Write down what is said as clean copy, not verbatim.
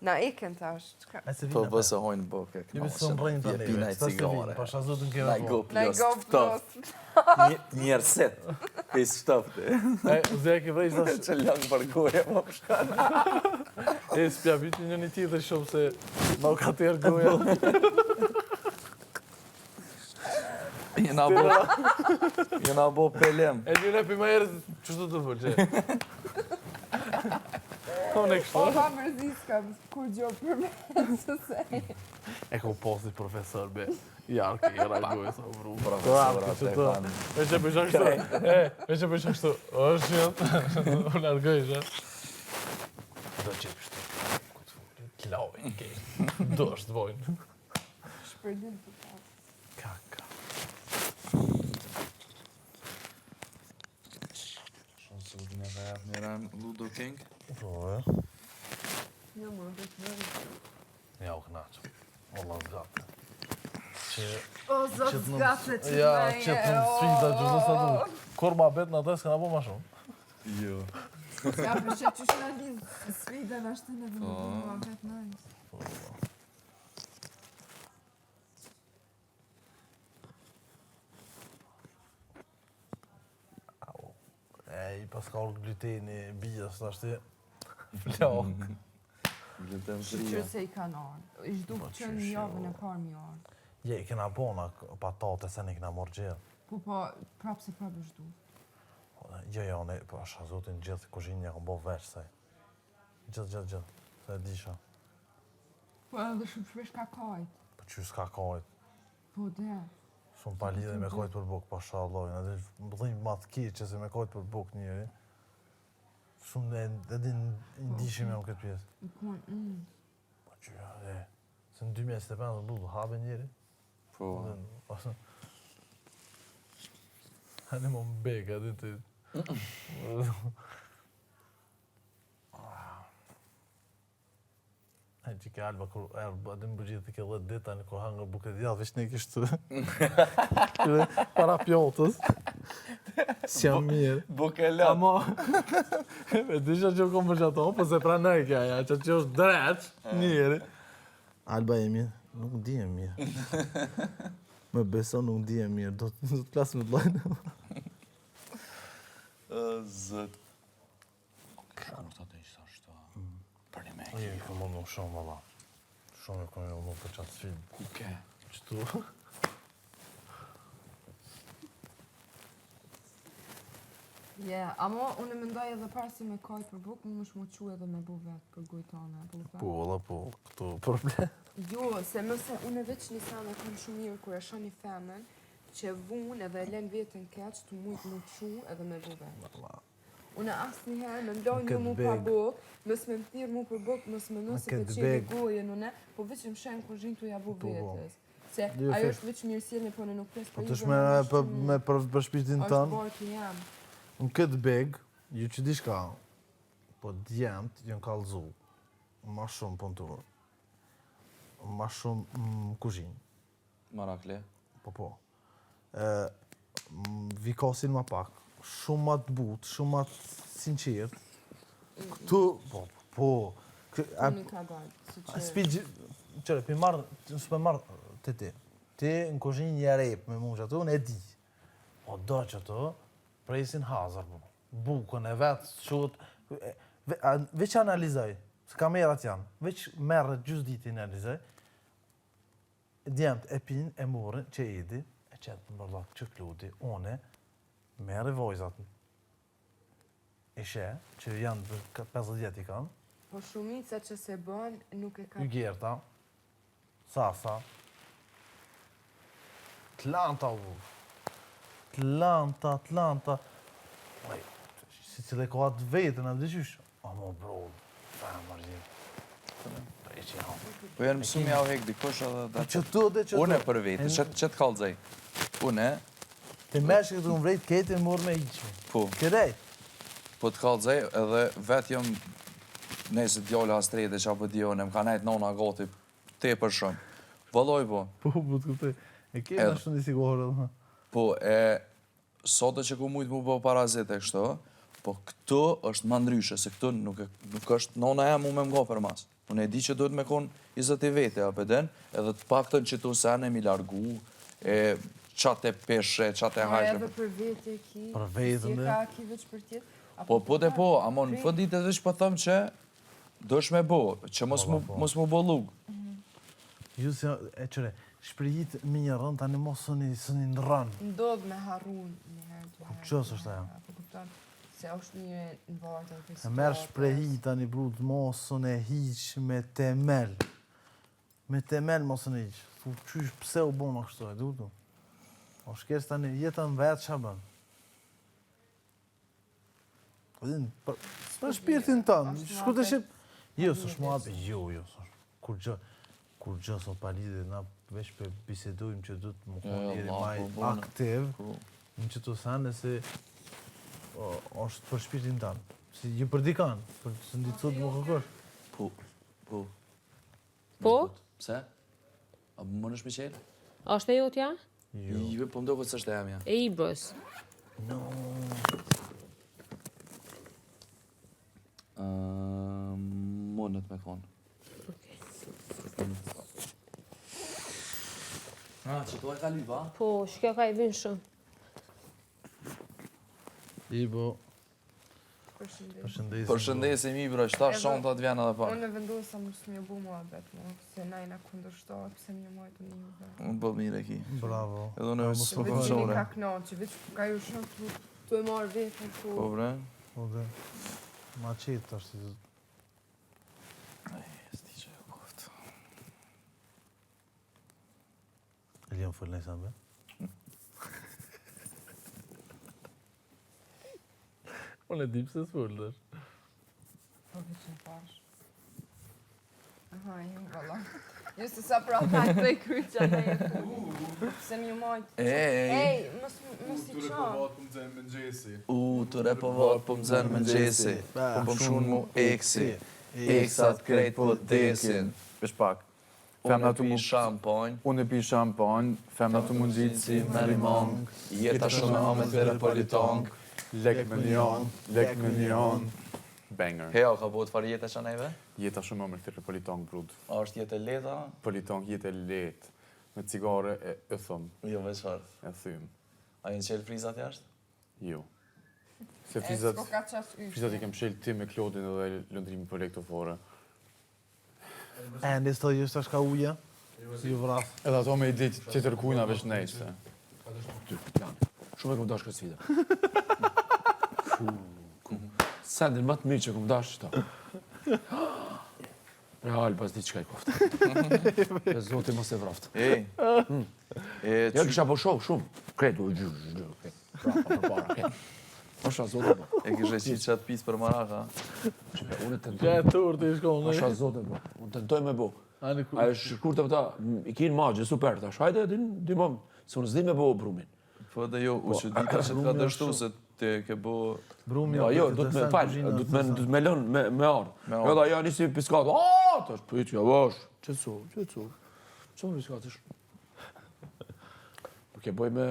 Na eken tash. Po bëse hojnë bokë. Një besë më rëjnë të neve. Pina i cigare. Pasha zotën keve Na po. go plus tëft. Njerëset. Pis shtofte. Zë ke vrejsh dash. Që lang për goja më pëshkan. S'pja viti një ti dhe shumë se ma u ka të goja. Jena bo pelem. E një nepi ma erës qështu të përgje. Kone kështu. O, pa mërzis kam kur gjo për me të sej. E ku posti profesor be. Jarke, i rajgoj sa vru. Profesorat e kanë. Me që përshak kështu. Me që përshak kështu. është jetë. U largoj shë. Do që kështu. Kiloj, kej. Do është vojnë. Shpërdin të ta. Kaka. Shumë së udin e ka japë njëra Ludo King. Po, Një më në vetë vërë. ja u knaqëm. Allah zgatë. O, zotë zgatë që Ja, me që të më sfida që dhe sa du. Kur ma bet në atë s'ka na po ma shumë. Jo. Ja, për që që shna lidhë sfida në ashtë në dhe më ma vetë nëjës. I pas ka orë gluteni, bijas të ashtë flok. Gluten Që fria. se i kanë arë. Ishtë duke që në javën e parë mi arë. Je, i kena bona patate se ne kena morë gjithë. Po, prapë se prapë ishtë duke. Jo, ne, po asha zotin gjithë kushinja kom bo veç, se. Gjithë, se disha. Po edhe shumë shpesh ka kajt. Po që s'ka kajt, Po, dhe. shumë pa lidhe me kajt për buk, pasha Allahin. Edhe më dhejmë ma të kirë që se me kajt për buk njëri. Shumë edhe ndishim jam këtë pjesë. I konë, Po që, se në 2025 bu, habe njëri. Po. Hani më mbeka, edhe të... E që ke alba, kur adin bëgjit të ke 10 dita në kur hangër buket djallë, veç ne kishtë para pjotës. Si jam mirë. Bukelat. Amo, e disha që kom për qato, po se pra nëj kja, ja, që është dreq, njëri. Alba e mirë, nuk di e mirë. Me beso nuk di e mirë, do të plasë me të lojnë. Zët. Nuk të të ishtë ashtu. Për një me e Je, këmë nuk shumë, valla. Shumë e këmë nuk për qatë sfilm. Ku ke? Qëtu? Amo unë mendoj edhe parë si me kajt për buk, më shmu qu edhe me bu vetë për gujtone. Po, valla, po, këtu problem. Jo, se mëse unë veç një sanë e kam shumë mirë kur e shoh një femën që vunë edhe e len vetën keq të mujtë më qu edhe me bu vetë. Unë asë njëherë me ndoj një mu pa buk, mës me më thirë mu për buk, mës me nëse të qeni gojën unë, po veç më shenë kur zhinë të jabu vetës. Se ajo është veç mirësjellje, po në nuk pres Po të shme me përshpishtin është tënë, borë të jam. në këtë beg, ju që di shka, po djemët jënë kalzu, ma shumë punëturë, ma shumë kuzhinë, Marakle. po. Vikasin ma pak, shumë ma të butë, shumë ma të sinqertë. Këtu, po. Unë i ka dalë, si që... Spi qëre, pi marrë, s'pe marrë të ti. Ti në kuzhinë një repë me mu që ato, unë e di. O do që ato, presin hazër, bukën e vetë, qëtë, veç analizoj, se kamerat janë, veç merë gjusë ditë analizoj, djemët e pinë, e morën, që edi, e qëtë më bërlak që kludi, one, merë vojzat, ishe, që janë 50 vjetë i kanë, Po shumica që se bën nuk e ka... Ygerta, Sasa, Atlanta, Atlanta. Oj, si cilë e ka atë vetën, a vdishysh? A mo bro, femër gjithë. Po janë mësum ja u hek dikush edhe... Qëtu dhe qëtu. Une për vete, që të kalzaj. Une, Të meshë këtë unë vrejt, kete e morë me iqme. po, Kërejt. po të kalzaj edhe vetë jam nëse djallë astrete që apo djone, më ka nejtë nona gati te për shumë. Valoj po. Po, të këtej. E kema shumë një sigurë. Po, e sotë që ku mujtë mu po parazit e kështu, Po këtu është ma ndryshe, se këtu nuk është nona e mu me mga për mas. Unë e di që duhet me konë 20 vete, apeten, edhe të paktën që tu sene mi largu, e qatë e peshe, qatë e hajshme. Edhe për vete ki, Për vetën, si e ka ki veç për tjetë. Po, amo në fund ditë edhe që po thëmë që dësh me bo, që mos mu bo lugë. Ju si e qëre, shprejit me një rënd, tani mos sëni në rënd. Ndodh me harun një herë, dy herë. Qës është ajo? Po kupton, se është një në vartë e E merë shprejit tani brut, mos sëni hiq me temel. Me temel mos sëni hiq. Thu, qysh pse u bona kështu, e du? O shkes tani jetën vetë që bën. Për shpirtin tënë, shku të shqip... Jo, së shmuat, jo, kur gjë sot palidhe, na veç për bisedojmë që du të më konë njeri maj aktiv, në që të sanë se është për shpirtin tënë. Si ju për dikan, për së nditë sot më këkosh. Po. Po? Pse? A më nësh me qelë? Është e jotja? Jo, po më do këtë së është e jamja. E i bës. No. Mënët me konë. Që to e ka lypa? Po, shkja ka i vinë shumë. Ibo, përshëndesim. Përshëndesim i bro, qëta shontat vjen edhe pa. Unë e vendosa mos më bu mua vetë, se najna kundërshtohet, pse më majtë një dhe. Unë bëllë mire ki. Bravo. Edhe unë e Mos mësë më më Veç një shore. ka knoqë, veç ka ju shumë të e marrë vetën ku... Po bre? Po dhe, ma qitë është si... Sti që e koftë. Elion fëllë nëjë samë, Unë e di pëse s'fëllë është. Po veç në pash. Aha, ju valla. Ju se sa pra hajtë të i kryqë në e ku. Se më majtë... Ej, mos i qanë. Të repovat po më zënë më gjesi, po më shumë mu eksi, eksat krejt po desin. Vesh pak. Unë e pi shampanj, Unë e pi shampanj, femna të mundgjit si me limong, jeta shumë e amet vere politong. lek me njon, banger. Heo, ka po të farë jetë e që nejve? Jeta shumë amet vere politong, brud. A është jetë e leta? Politong jetë e letë, me cigare e thëm, Jo, veç farë. e thym. A jenë qelë frizat jashtë? Jo. Se E, frizat s'ko ka qas yshë. i kem shelë ti me Klodin edhe lëndrimi për lektofore. E, në së të jështë është ka uja? Si ju vrasë. Edhe ato me i ditë që të rkujna veç nejse. Shumë e këmë dash këtë sfida. Sendin më të mirë që këmë dash qëta. Real, pas di qëka i koftë. E zoti mos e vraftë. Ja kisha po shoh shumë. Kretu, prafa për para, kretu. Asha zote po. E kishe qitë qatë pisë për maraka? Unë e Ka tentoj. e turë të i shkollë, Asha zote po. Unë tentoj me bo. Ani ku... Ajo shkur të vëta, i kinë magje, super, tash. Hajde, di mom, se unë s'di me bo brumin. Po dhe jo, u që dita që t'ka dështu se te ke bo... Brumi Jo, du të me falë, du të me lënë me ardhë. Jo, da ja nisi piskatë, të është pëjtë, ja vash, qëtësu. Që më piskatë është? Nuk e boj me